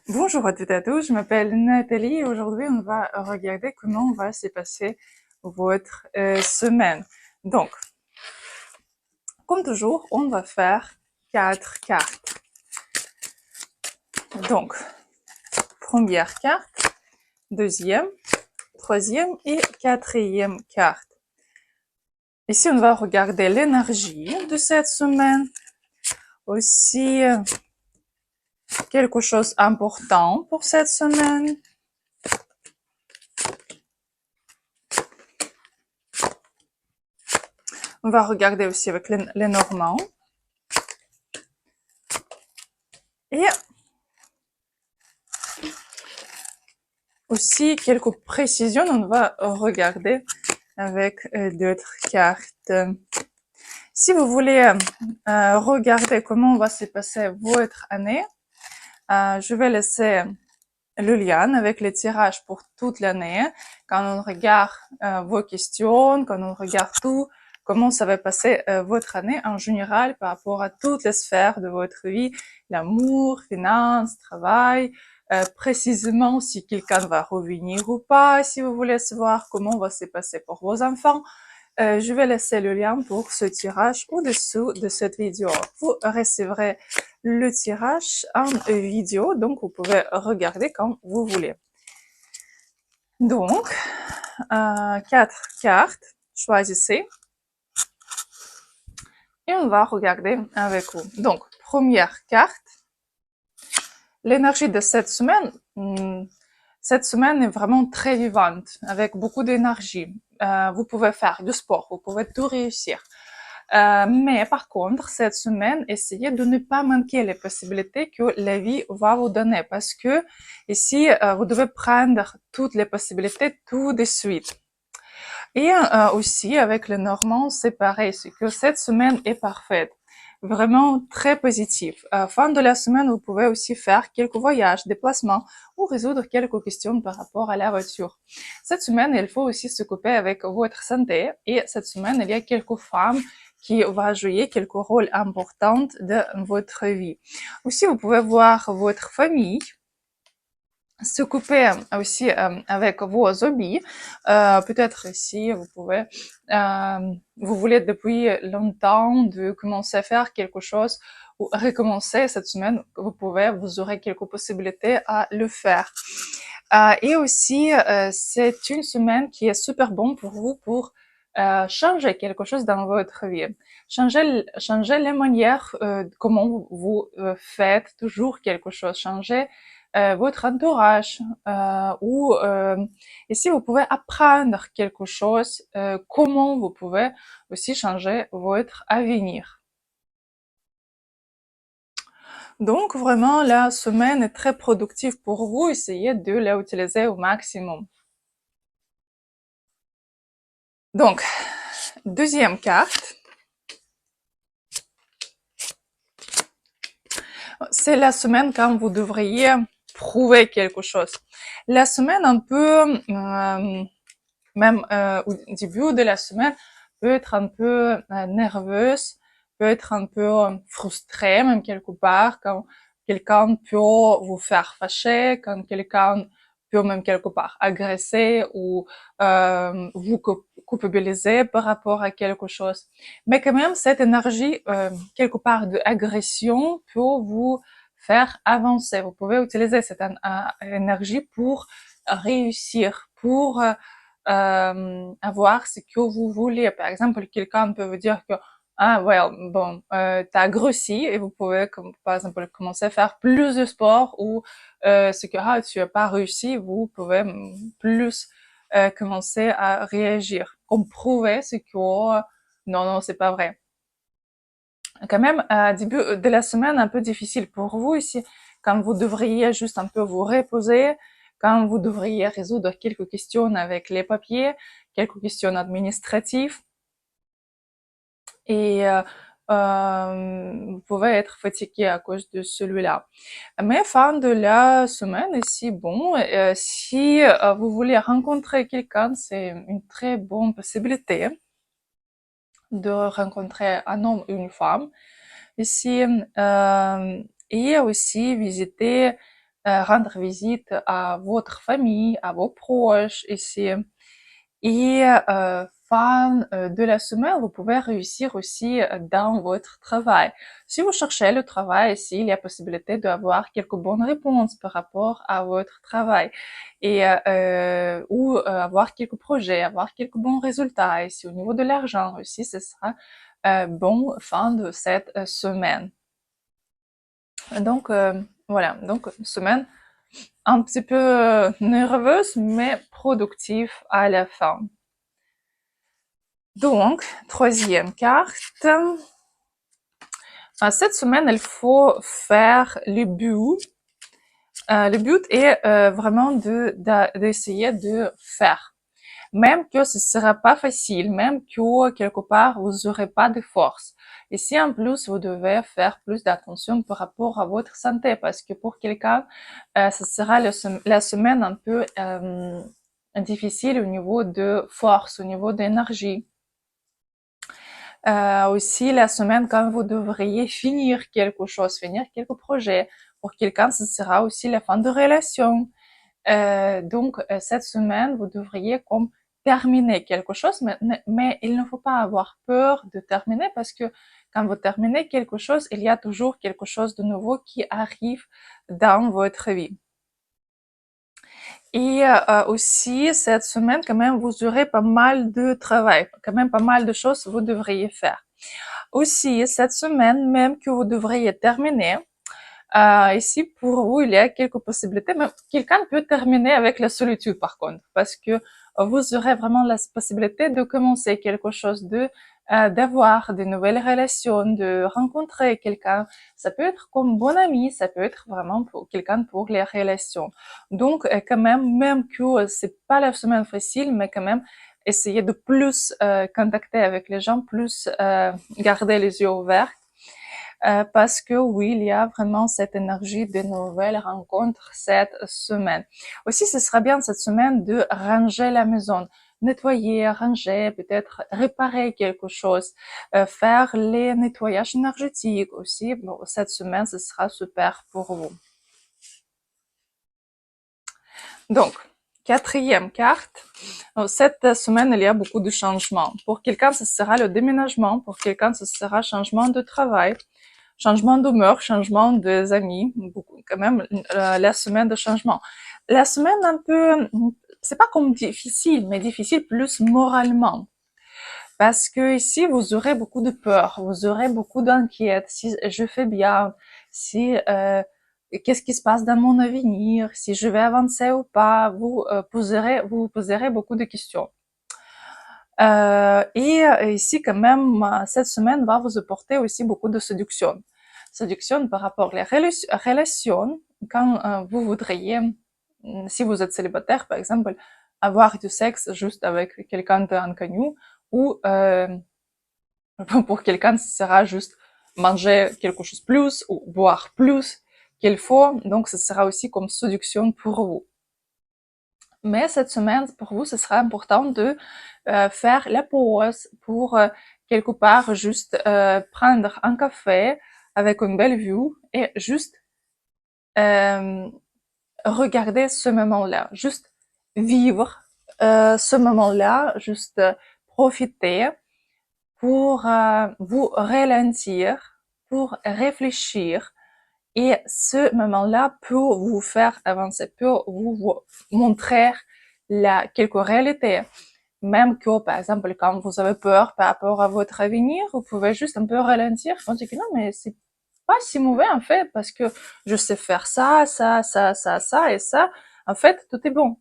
Bonjour à toutes et à tous, je m'appelle Nathalie et aujourd'hui on va regarder comment va se passer votre semaine. Donc, comme toujours, on va faire 4 cartes. Donc, première carte, deuxième, troisième et quatrième carte. Ici, on va regarder l'énergie de cette semaine. Aussi, quelque chose d'important pour cette semaine. On va regarder aussi avec les Normands. Et aussi quelques précisions, on va regarder avec d'autres cartes. Si vous voulez regarder comment va se passer votre année, je vais laisser le lien avec les tirages pour toute l'année. Quand on regarde vos questions, quand on regarde tout, comment ça va passer votre année en général par rapport à toutes les sphères de votre vie, l'amour, finances, travail, précisément si quelqu'un va revenir ou pas, si vous voulez savoir comment va se passer pour vos enfants. Je vais laisser le lien pour ce tirage au-dessous de cette vidéo. Vous recevrez le tirage en vidéo, donc vous pouvez regarder quand vous voulez. Donc, 4 cartes, choisissez. Et on va regarder avec vous. Donc, première carte. L'énergie de cette semaine est vraiment très vivante, avec beaucoup d'énergie. Vous pouvez faire du sport, vous pouvez tout réussir. Mais par contre, cette semaine, essayez de ne pas manquer les possibilités que la vie va vous donner parce que ici, vous devez prendre toutes les possibilités tout de suite. Et aussi, avec le Normand, c'est pareil, c'est que cette semaine est parfaite. Vraiment très positif. Fin de la semaine, vous pouvez aussi faire quelques voyages, déplacements ou résoudre quelques questions par rapport à la voiture. Cette semaine, il faut aussi s'occuper avec votre santé et cette semaine, il y a quelques femmes qui vont jouer quelques rôles importants de votre vie. Aussi, vous pouvez voir votre famille, s'occuper aussi avec vos hobbies. Peut-être si vous pouvez, vous voulez depuis longtemps de commencer à faire quelque chose ou recommencer cette semaine, vous aurez quelques possibilités à le faire. Et aussi, c'est une semaine qui est super bonne pour vous pour changer quelque chose dans votre vie. Changer les manières comment vous faites toujours quelque chose. Changer votre entourage ou ici vous pouvez apprendre quelque chose, comment vous pouvez aussi changer votre avenir. Donc vraiment la semaine est très productive pour vous, essayez de l'utiliser au maximum. Donc deuxième carte, c'est la semaine quand vous devriez prouver quelque chose. La semaine un peu, même au début de la semaine, peut être un peu nerveuse, peut être un peu frustrée même quelque part quand quelqu'un peut vous faire fâcher, quand quelqu'un peut même quelque part agresser ou vous culpabiliser par rapport à quelque chose. Mais quand même, cette énergie, quelque part de agression peut vous faire avancer. Vous pouvez utiliser cette énergie pour réussir, pour avoir ce que vous voulez. Par exemple, quelqu'un peut vous dire que ah ouais, bon, t'as grossi et vous pouvez, comme, par exemple, commencer à faire plus de sport ou ce que tu as pas réussi, vous pouvez plus commencer à réagir, comme prouver ce que non, c'est pas vrai. Quand même, début de la semaine, un peu difficile pour vous ici, quand vous devriez juste un peu vous reposer, quand vous devriez résoudre quelques questions avec les papiers, quelques questions administratives. Et vous pouvez être fatigué à cause de celui-là. Mais fin de la semaine, ici, bon, si vous voulez rencontrer quelqu'un, c'est une très bonne possibilité de rencontrer un homme ou une femme. Ici, et aussi visiter rendre visite à votre famille, à vos proches ici. Et fin de la semaine, vous pouvez réussir aussi dans votre travail. Si vous cherchez le travail, ici, il y a possibilité d'avoir quelques bonnes réponses par rapport à votre travail et ou avoir quelques projets, avoir quelques bons résultats. Ici, au niveau de l'argent aussi, ce sera bon fin de cette semaine. Donc voilà, donc semaine un petit peu nerveuse mais productive à la fin. Donc, troisième carte. Cette semaine, il faut faire le but. Le but est vraiment d'essayer de faire. Même que ce sera pas facile, même que quelque part vous n'aurez pas de force. Et si en plus vous devez faire plus d'attention par rapport à votre santé, parce que pour quelqu'un, ce sera la semaine un peu difficile au niveau de force, au niveau d'énergie. Aussi la semaine quand vous devriez finir quelque chose, finir quelques projets. Pour quelqu'un, ce sera aussi la fin de relation. Donc cette semaine, vous devriez comme terminer quelque chose, mais il ne faut pas avoir peur de terminer parce que quand vous terminez quelque chose, il y a toujours quelque chose de nouveau qui arrive dans votre vie. Et aussi, cette semaine, quand même, vous aurez pas mal de travail, quand même pas mal de choses que vous devriez faire. Aussi, cette semaine, même que vous devriez terminer, ici, pour vous, il y a quelques possibilités, mais quelqu'un peut terminer avec la solitude, par contre, parce que vous aurez vraiment la possibilité de commencer quelque chose, d'avoir de nouvelles relations, de rencontrer quelqu'un. Ça peut être comme bon ami, ça peut être vraiment pour quelqu'un pour les relations. Donc, quand même que c'est pas la semaine facile, mais quand même, essayez de plus contacter avec les gens, plus garder les yeux ouverts. Parce que oui, il y a vraiment cette énergie de nouvelles rencontres cette semaine. Aussi, ce sera bien cette semaine de ranger la maison, nettoyer, ranger, peut-être réparer quelque chose, faire les nettoyages énergétiques aussi. Bon, cette semaine, ce sera super pour vous. Donc, quatrième carte. Cette semaine, il y a beaucoup de changements. Pour quelqu'un, ce sera le déménagement. Pour quelqu'un, ce sera changement de travail, changement d'humeur, changement des amis. Beaucoup, quand même, la semaine de changement. La semaine un peu, c'est pas comme difficile, mais difficile plus moralement. Parce que ici, vous aurez beaucoup de peur, vous aurez beaucoup d'inquiétude. Si je fais bien, si qu'est-ce qui se passe dans mon avenir, si je vais avancer ou pas, vous poserez beaucoup de questions. Et ici, quand même, cette semaine va vous apporter aussi beaucoup de séduction. Séduction par rapport aux relations, quand vous voudriez, si vous êtes célibataire, par exemple, avoir du sexe juste avec quelqu'un d'inconnu, ou pour quelqu'un, ce sera juste manger quelque chose plus ou boire plus qu'il faut. Donc, ce sera aussi comme séduction pour vous. Mais cette semaine, pour vous, ce sera important de faire la pause pour quelque part juste prendre un café avec une belle vue et juste euh, regarder ce moment-là, juste vivre ce moment-là, juste profiter pour vous ralentir, pour réfléchir. Et ce moment-là peut vous faire avancer, peut vous montrer quelques réalités. Même que, par exemple, quand vous avez peur par rapport à votre avenir, vous pouvez juste un peu ralentir, penser que non, mais c'est pas si mauvais, en fait, parce que je sais faire ça, ça, ça, ça, ça et ça. En fait, tout est bon.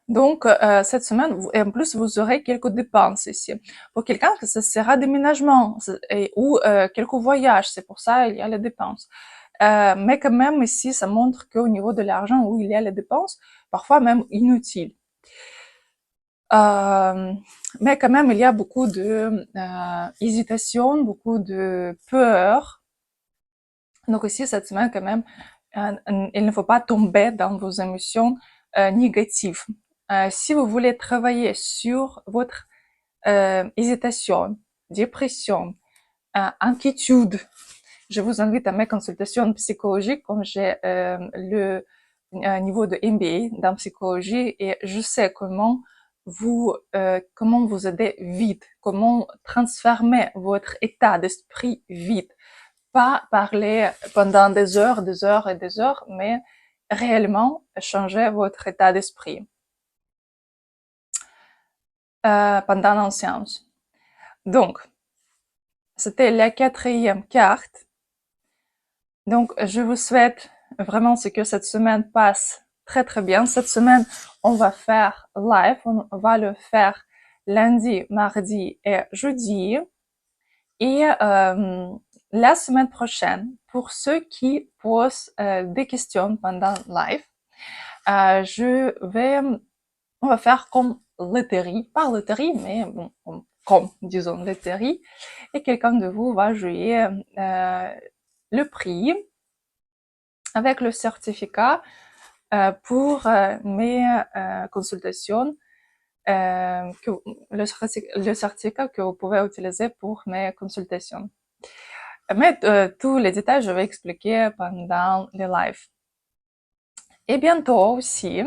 Donc, cette semaine, et en plus, vous aurez quelques dépenses ici. Pour quelqu'un que ce sera déménagement ou quelques voyages, c'est pour ça il y a les dépenses. Mais quand même, ici, ça montre qu'au niveau de l'argent où il y a les dépenses, parfois même inutiles. Mais quand même, il y a beaucoup de hésitation, beaucoup de peur. Donc ici, cette semaine, quand même, il ne faut pas tomber dans vos émotions négatives. Si vous voulez travailler sur votre hésitation, dépression, inquiétude, je vous invite à mes consultations psychologiques comme j'ai le niveau de MBA dans psychologie et je sais comment vous aider vite, comment transformer votre état d'esprit vite. Pas parler pendant des heures et des heures, mais réellement changer votre état d'esprit pendant la séance. Donc, c'était la 4e carte. Donc, je vous souhaite vraiment que cette semaine passe très très bien. Cette semaine, on va faire live. On va le faire lundi, mardi et jeudi. Et la semaine prochaine, pour ceux qui posent des questions pendant live, on va faire comme loterie, pas loterie, mais bon, comme disons loterie, et quelqu'un de vous va jouer le prix avec le certificat pour mes consultations, le certificat que vous pouvez utiliser pour mes consultations. Mais tous les détails, je vais expliquer pendant les lives. Et bientôt aussi,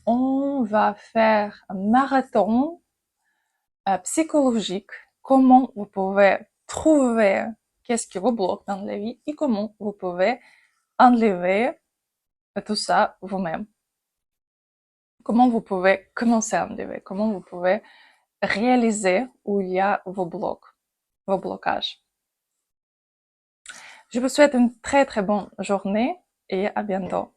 on va faire un marathon psychologique. Comment vous pouvez trouver qu'est-ce qui vous bloque dans la vie et comment vous pouvez enlever tout ça vous-même. Comment vous pouvez commencer à enlever, comment vous pouvez réaliser où il y a vos blocs, vos blocages. Je vous souhaite une très très bonne journée et à bientôt.